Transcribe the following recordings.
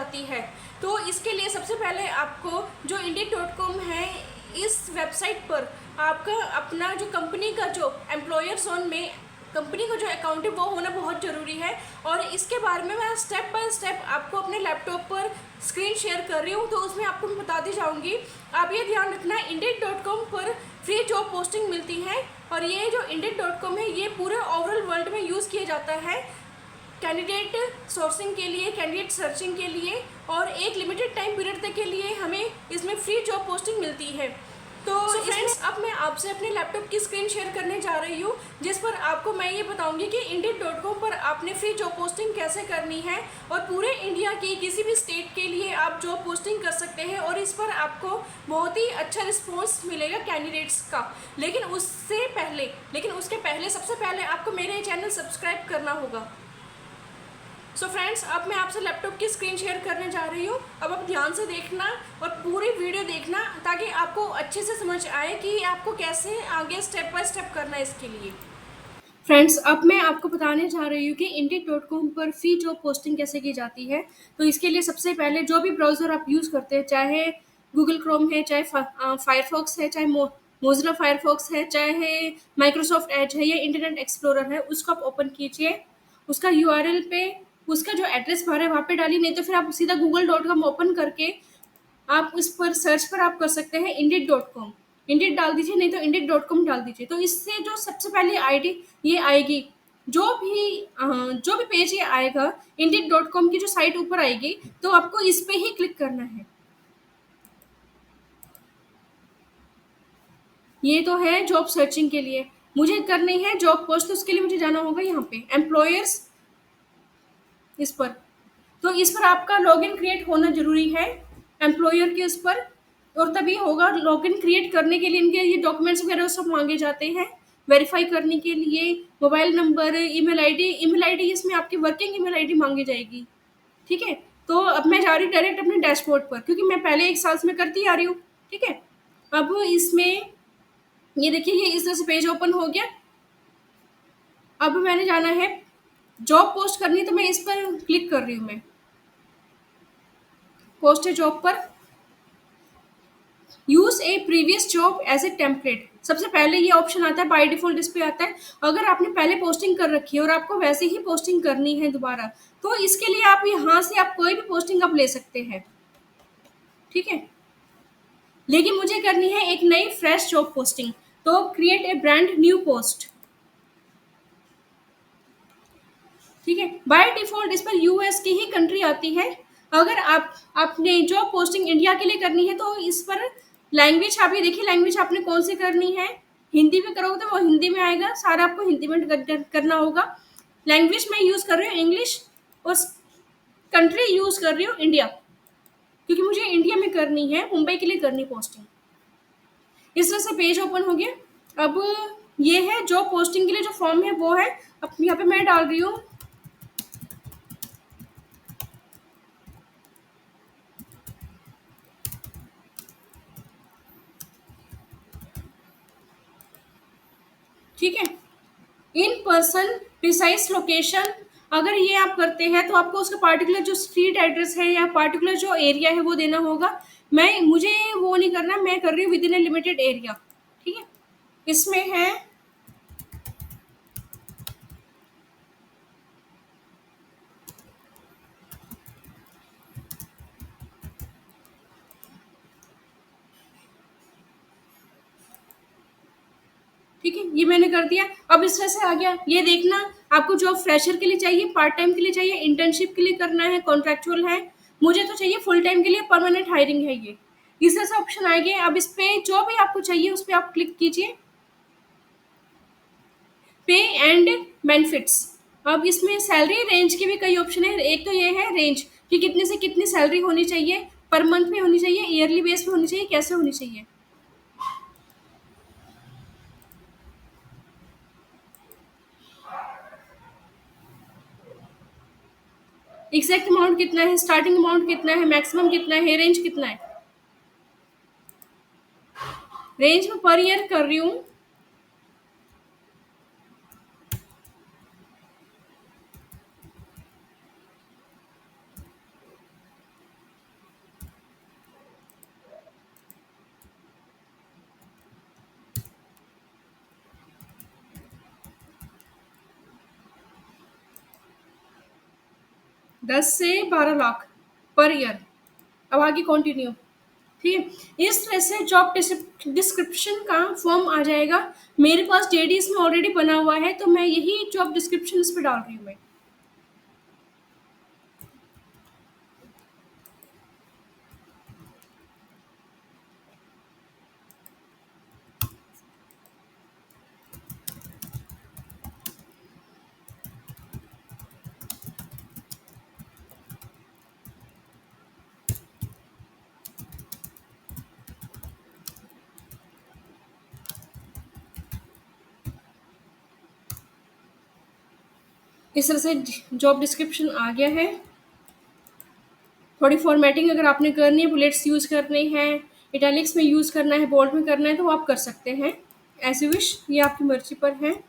जाती है। तो इसके लिए सबसे पहले आपको जो Indeed.com है, इस वेबसाइट पर आपका अपना जो कंपनी का जो एम्प्लॉयर जोन में कंपनी का जो अकाउंट है वो होना बहुत ज़रूरी है। और इसके बारे में मैं स्टेप बाय स्टेप आपको अपने लैपटॉप पर स्क्रीन शेयर कर रही हूँ, तो उसमें आपको मैं बताती जाऊँगी। आप ये ध्यान रखना, Indeed.com पर फ्री जॉब पोस्टिंग मिलती है, और ये जो Indeed.com है ये पूरे ओवरऑल वर्ल्ड में यूज़ किया जाता है कैंडिडेट सोर्सिंग के लिए, कैंडिडेट सर्चिंग के लिए, और एक लिमिटेड टाइम पीरियड तक के लिए हमें इसमें फ्री जॉब पोस्टिंग मिलती है। तो फ्रेंड्स, अब मैं आपसे अपने लैपटॉप की स्क्रीन शेयर करने जा रही हूँ, जिस पर आपको मैं ये बताऊंगी कि Indeed.com पर आपने फ्री जॉब पोस्टिंग कैसे करनी है, और पूरे इंडिया की किसी भी स्टेट के लिए आप जॉब पोस्टिंग कर सकते हैं, और इस पर आपको बहुत ही अच्छा रिस्पॉन्स मिलेगा कैंडिडेट्स का। लेकिन उसके पहले सबसे पहले आपको मेरे चैनल सब्सक्राइब करना होगा। सो फ्रेंड्स, अब मैं आपसे लैपटॉप की स्क्रीन शेयर करने जा रही हूँ। अब आप ध्यान से देखना और पूरी वीडियो देखना, ताकि आपको अच्छे से समझ आए कि आपको कैसे आगे स्टेप बाय स्टेप करना है इसके लिए। फ्रेंड्स, अब मैं आपको बताने जा रही हूँ कि Indeed.com पर फ्री जॉब पोस्टिंग कैसे की जाती है। तो इसके लिए सबसे पहले जो भी ब्राउज़र आप यूज़ करते हैं, चाहे गूगल क्रोम है, चाहे फायरफॉक्स है, चाहे मोजिला फायरफॉक्स है, चाहे माइक्रोसॉफ्ट एज है या इंटरनेट एक्सप्लोरर है, उसको आप ओपन कीजिए। उसका यूआरएल पे उसका जो एड्रेस बार है वहाँ पे डालिए, नहीं तो फिर आप सीधा google.com ओपन करके आप उस पर सर्च पर आप कर सकते हैं Indeed.com। इंडिड डाल दीजिए, नहीं तो Indeed.com डाल दीजिए। तो इससे जो सबसे पहले आईडी ये आएगी, जो भी पेज ये आएगा Indeed.com की जो साइट ऊपर आएगी, तो आपको इस पे ही क्लिक करना है। ये तो है जॉब सर्चिंग के लिए, मुझे करनी है जॉब पोस्ट, तो उसके लिए मुझे जाना होगा यहाँ पे एम्प्लॉयर्स, इस पर। तो इस पर आपका लॉगिन क्रिएट होना ज़रूरी है एम्प्लॉयर के उस पर, और तभी होगा। लॉगिन क्रिएट करने के लिए इनके ये डॉक्यूमेंट्स वगैरह सब मांगे जाते हैं। वेरीफाई करने के लिए मोबाइल नंबर, ईमेल आईडी इसमें आपकी वर्किंग ईमेल आईडी मांगी जाएगी। ठीक है, तो अब मैं जा रही हूँ डायरेक्ट अपने डैशबोर्ड पर, क्योंकि मैं पहले 1 साल से मैं करती आ रही हूँ। ठीक है, अब इसमें ये देखिए, ये इस तरह से पेज ओपन हो गया। अब मैंने जाना है जॉब पोस्ट करनी, तो मैं इस पर क्लिक कर रही हूँ। मैं पोस्ट है जॉब पर, use a previous job as a template. सबसे पहले ये ऑप्शन आता है, बाय डिफॉल्ट इस पे आता है। अगर आपने पहले पोस्टिंग कर रखी है और आपको वैसे ही पोस्टिंग करनी है दोबारा, तो इसके लिए आप यहाँ से आप कोई भी पोस्टिंग आप ले सकते हैं। ठीक है, लेकिन मुझे करनी है एक नई फ्रेश जॉब पोस्टिंग, तो create a brand new post. ठीक है, बाय डिफॉल्ट इस पर यूएस की ही कंट्री आती है। अगर आपने जॉब पोस्टिंग इंडिया के लिए करनी है, तो इस पर लैंग्वेज आप ये देखिए, लैंग्वेज आपने कौन सी करनी है। हिंदी में करोगे तो वो हिंदी में आएगा, सारा आपको हिंदी में करना होगा। लैंग्वेज मैं यूज़ कर रही हूँ इंग्लिश, और कंट्री यूज़ कर रही हूँ इंडिया, क्योंकि मुझे इंडिया में करनी है, मुंबई के लिए करनी पोस्टिंग। इस तरह से पेज ओपन हो गया। अब ये है जॉब पोस्टिंग के लिए जो फॉर्म है वो है, अब यहाँ पे मैं डाल रही हूँ ठीक है, इन पर्सन प्रिसाइज लोकेशन। अगर ये आप करते हैं तो आपको उसका पार्टिकुलर जो स्ट्रीट एड्रेस है या पार्टिकुलर जो एरिया है वो देना होगा। मुझे वो नहीं करना, मैं कर रही हूँ with in A limited area. ठीक है, इसमें है ठीक है, ये मैंने कर दिया। अब इस तरह से आ गया, ये देखना आपको जॉब फ्रेशर के लिए चाहिए, पार्ट टाइम के लिए चाहिए, इंटर्नशिप के लिए करना है, कॉन्ट्रैक्चुअल है। मुझे तो चाहिए फुल टाइम के लिए, परमानेंट हायरिंग है ये। इस तरह से ऑप्शन आएंगे। अब इस पे जो भी आपको चाहिए उस पर आप क्लिक कीजिए, पे एंड बेनिफिट्स। अब इसमें सैलरी रेंज के भी कई ऑप्शन है। एक तो ये है रेंज कि कितने से कितनी सैलरी होनी चाहिए, पर मंथ में होनी चाहिए, ईयरली बेस पे होनी चाहिए, कैसे होनी चाहिए। एग्जैक्ट अमाउंट कितना है, स्टार्टिंग अमाउंट कितना है, मैक्सिमम कितना है, रेंज कितना है। रेंज में पर ईयर कर रही हूँ। 10 से 12 लाख पर ईयर। अब आगे कंटिन्यू। ठीक है, इस तरह से जॉब डिस्क्रिप्शन का फॉर्म आ जाएगा। मेरे पास जेडी इसमें ऑलरेडी बना हुआ है, तो मैं यही जॉब डिस्क्रिप्शन इस पर डाल रही हूँ मैं। इस तरह से जॉब डिस्क्रिप्शन आ गया है। थोड़ी फॉर्मेटिंग अगर आपने करनी है, बुलेट्स यूज़ करने हैं, इटैलिक्स में यूज़ करना है, बोल्ड में करना है, तो वो आप कर सकते हैं, एज यू विश, ये आपकी मर्जी पर है।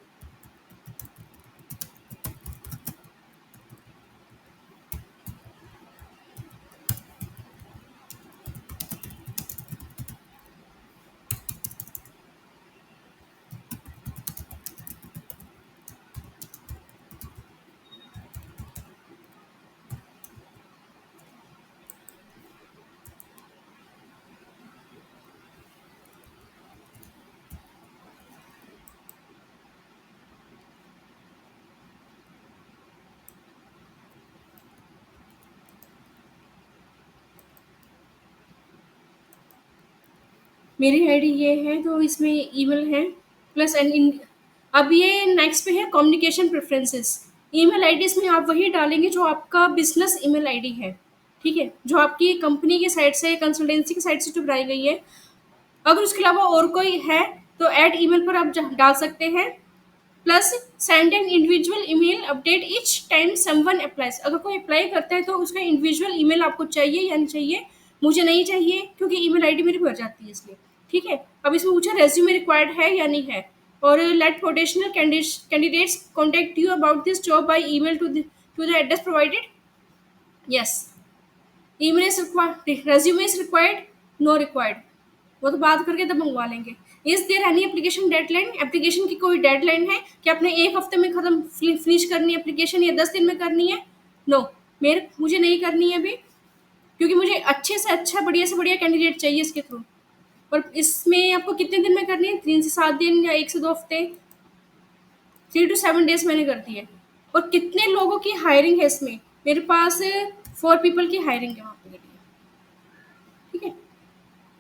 मेरी आईडी ये है, तो इसमें ईमेल है प्लस एन इन। अब ये नेक्स्ट पे है कम्युनिकेशन प्रेफरेंसेस। ईमेल आईडी इसमें आप वही डालेंगे जो आपका बिजनेस ईमेल आईडी है। ठीक है, जो आपकी कंपनी की साइड से, कंसल्टेंसी की साइड से जो बनाई गई है। अगर उसके अलावा और कोई है तो ऐड ईमेल पर आप डाल सकते हैं। Plus send an individual email update each time someone applies. अगर कोई अप्लाई करता है तो उसका इंडिविजुअल ईमेल आपको चाहिए या नहीं चाहिए। मुझे नहीं चाहिए, क्योंकि ईमेल आईडी मेरी भर जाती है इसलिए। ठीक है, अब इसमें पूछा रेज्यूमे रिक्वायर्ड है या नहीं है। और let potential candidates contact you about this job by email to the address provided. Yes, email is required, resume is required, no required, वो तो बात करके तब मंगवा लेंगे। Is there any application deadline, application की कोई डेडलाइन है कि आपने एक हफ्ते में खत्म फिनिश करनी है एप्लीकेशन, या 10 दिन में करनी है। नो, मुझे नहीं करनी है अभी, क्योंकि मुझे अच्छे से अच्छा, बढ़िया से बढ़िया कैंडिडेट चाहिए इसके थ्रू। और इसमें आपको कितने दिन में करनी है, 3 से 7 दिन या 1 से 2 हफ्ते, 3 to 7 डेज मैंने कर दी है। और कितने लोगों की हायरिंग है इसमें, मेरे पास 4 पीपल की हायरिंग है वहाँ पे। ठीक है,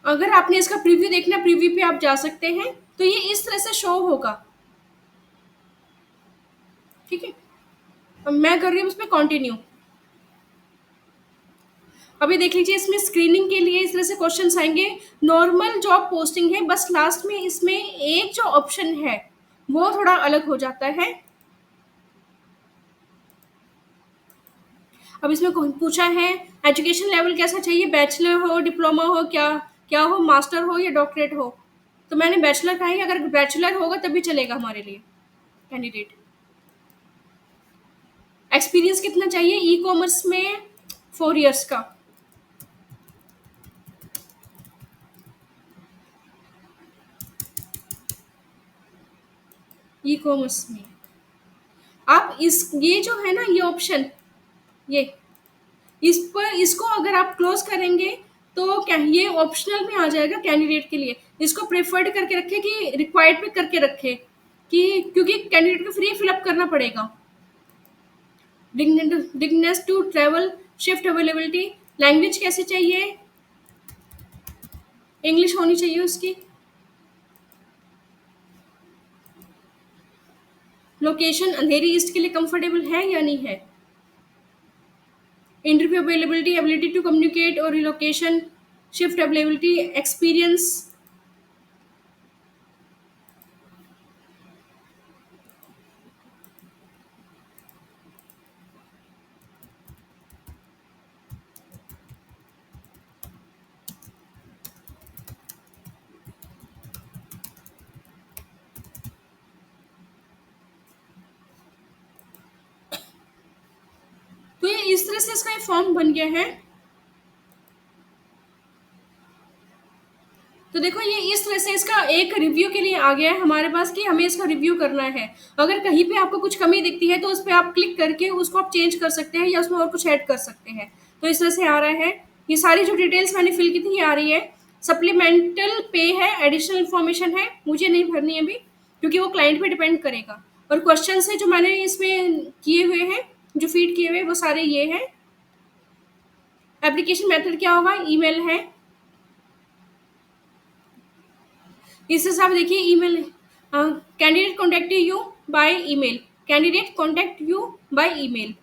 अगर आपने इसका प्रीव्यू देखना, प्रीव्यू पे आप जा सकते हैं, तो ये इस तरह से शो होगा। ठीक है, अब मैं कर रही हूँ उसमें कंटिन्यू। अभी देख लीजिए, इसमें स्क्रीनिंग के लिए इस तरह से क्वेश्चन आएंगे। नॉर्मल जॉब पोस्टिंग है, बस लास्ट में इसमें एक जो ऑप्शन है वो थोड़ा अलग हो जाता है। अब इसमें पूछा है एजुकेशन लेवल कैसा चाहिए, बैचलर हो, डिप्लोमा हो, क्या क्या हो, मास्टर हो या डॉक्टरेट हो। तो मैंने बैचलर कहा है, अगर बैचलर होगा तभी चलेगा हमारे लिए कैंडिडेट। एक्सपीरियंस कितना चाहिए, ई कॉमर्स में 4 इयर्स का। ई कॉमर्स में आप ये जो है ना, ये ऑप्शन, ये इस पर, इसको अगर आप क्लोज करेंगे तो क्या ये ऑप्शनल में आ जाएगा कैंडिडेट के लिए। इसको प्रेफर्ड करके रखे कि रिक्वायर्ड पे करके रखे, कि क्योंकि कैंडिडेट को फ्री फिलअप करना पड़ेगा। डिगनेस to travel, shift availability, language कैसे चाहिए, इंग्लिश होनी चाहिए उसकी। लोकेशन अंधेरी ईस्ट के लिए कंफर्टेबल है या नहीं है। Interview availability, ability to communicate और रिलोकेशन, शिफ्ट अवेलेबिलिटी, एक्सपीरियंस। तो ये इस तरह से इसका फॉर्म बन गया है। तो देखो ये इस तरह से इसका एक रिव्यू के लिए आ गया है हमारे पास कि हमें इसका रिव्यू करना है। अगर कहीं पे आपको कुछ कमी दिखती है तो उस पर आप क्लिक करके उसको आप चेंज कर सकते हैं या उसमें और कुछ ऐड कर सकते हैं। तो इस तरह से आ रहा है। ये सारी जो डिटेल्स मैंने फिल की थी ये आ रही है। सप्लीमेंटल पे है, एडिशनल इन्फॉर्मेशन है, मुझे नहीं भरनी अभी क्योंकि वो क्लाइंट पे डिपेंड करेगा। और क्वेश्चन है जो मैंने इसमें किए हुए हैं, जो फीड किए हुए वो सारे ये हैं। एप्लीकेशन मेथड क्या होगा, ईमेल है। इस हिसाब देखिए email, candidate contact you by email, candidate contact you by email.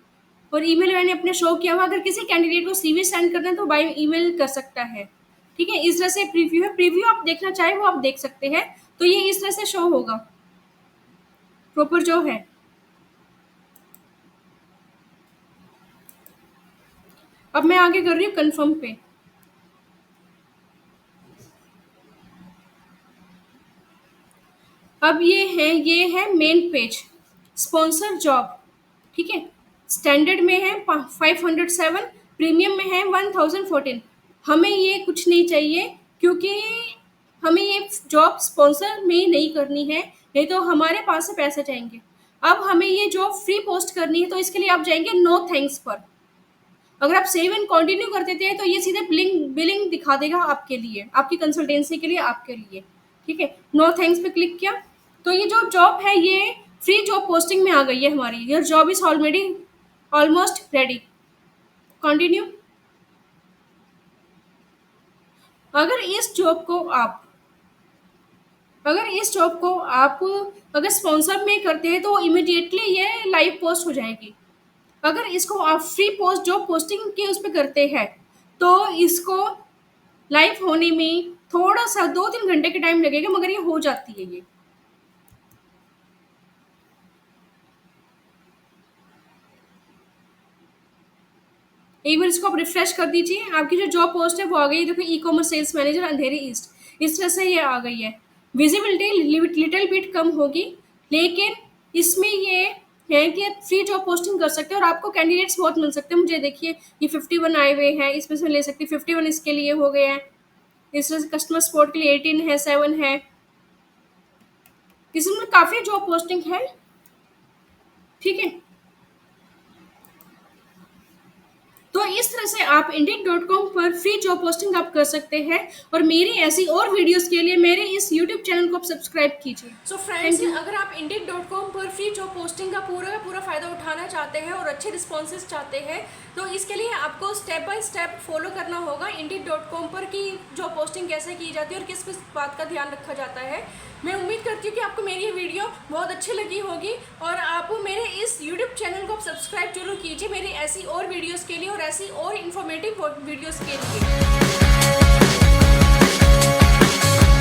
और ईमेल मैंने अपने शो किया हुआ, अगर किसी कैंडिडेट को सीवी सेंड करना है तो बाय ईमेल कर सकता है। ठीक है, इस तरह से प्रीव्यू है। प्रीव्यू आप देखना चाहे वो आप देख सकते हैं। तो ये इस तरह से शो होगा प्रॉपर जो है। अब मैं आगे कर रही हूँ कंफर्म पे। अब ये है मेन पेज, स्पॉन्सर जॉब। ठीक है, स्टैंडर्ड में है 507, प्रीमियम में है 1014। हमें ये कुछ नहीं चाहिए क्योंकि हमें ये जॉब स्पॉन्सर में नहीं करनी है, नहीं तो हमारे पास से पैसे जाएंगे। अब हमें ये जॉब फ्री पोस्ट करनी है तो इसके लिए आप जाएंगे नो थैंक्स पर। अगर आप सेव एंड कंटिन्यू कर देते हैं तो ये सीधे बिलिंग दिखा देगा आपके लिए, आपकी कंसल्टेंसी के लिए, आपके लिए। ठीक है, नो थैंक्स पे क्लिक किया तो ये जो जॉब है ये फ्री जॉब पोस्टिंग में आ गई है हमारी। Your job is almost ready, continue. अगर इस जॉब को आप अगर स्पॉन्सर में करते हैं तो इमिडिएटली ये लाइव पोस्ट हो जाएगी। अगर इसको आप फ्री पोस्ट जॉब पोस्टिंग के उस पर करते हैं तो इसको लाइव होने में थोड़ा सा 2-3 घंटे के टाइम लगेगा, मगर ये हो जाती है। ये एक बार इसको आप रिफ्रेश कर दीजिए, आपकी जो जॉब पोस्ट है वो आ गई। देखो ई कॉमर्स सेल्स मैनेजर अंधेरी ईस्ट, इस तरह से ये आ गई है। विजिबिलिटी लिटिल बिट कम होगी, लेकिन इसमें ये है कि आप फ्री जॉब पोस्टिंग कर सकते हैं और आपको कैंडिडेट्स बहुत मिल सकते हैं। मुझे देखिए ये 51 आए हुए हैं, इसमें से ले सकते हैं। 51 इसके लिए हो गए हैं। इस तरह से कस्टमर सपोर्ट के लिए 18 है, 7 है। इसमें काफ़ी जॉब पोस्टिंग है। ठीक है, तो इस तरह से आप Indeed.com पर फ्री जॉब पोस्टिंग आप कर सकते हैं। और मेरी ऐसी और वीडियोस के लिए मेरे इस YouTube चैनल को आप सब्सक्राइब कीजिए। सो फ्रेंड्स, अगर आप Indeed.com पर फ्री जॉब पोस्टिंग का पूरा फ़ायदा उठाना चाहते हैं और अच्छे रिस्पॉन्सेज चाहते हैं तो इसके लिए आपको स्टेप बाय स्टेप फॉलो करना होगा Indeed.com पर कि जॉब पोस्टिंग कैसे की जाती है और किस बात का ध्यान रखा जाता है। मैं उम्मीद करती हूँ कि आपको मेरी ये वीडियो बहुत अच्छी लगी होगी और आप मेरे इस YouTube चैनल को आप सब्सक्राइब जरूर कीजिए मेरी ऐसी और वीडियोस के लिए और ऐसी और इन्फॉर्मेटिव वीडियोस के लिए।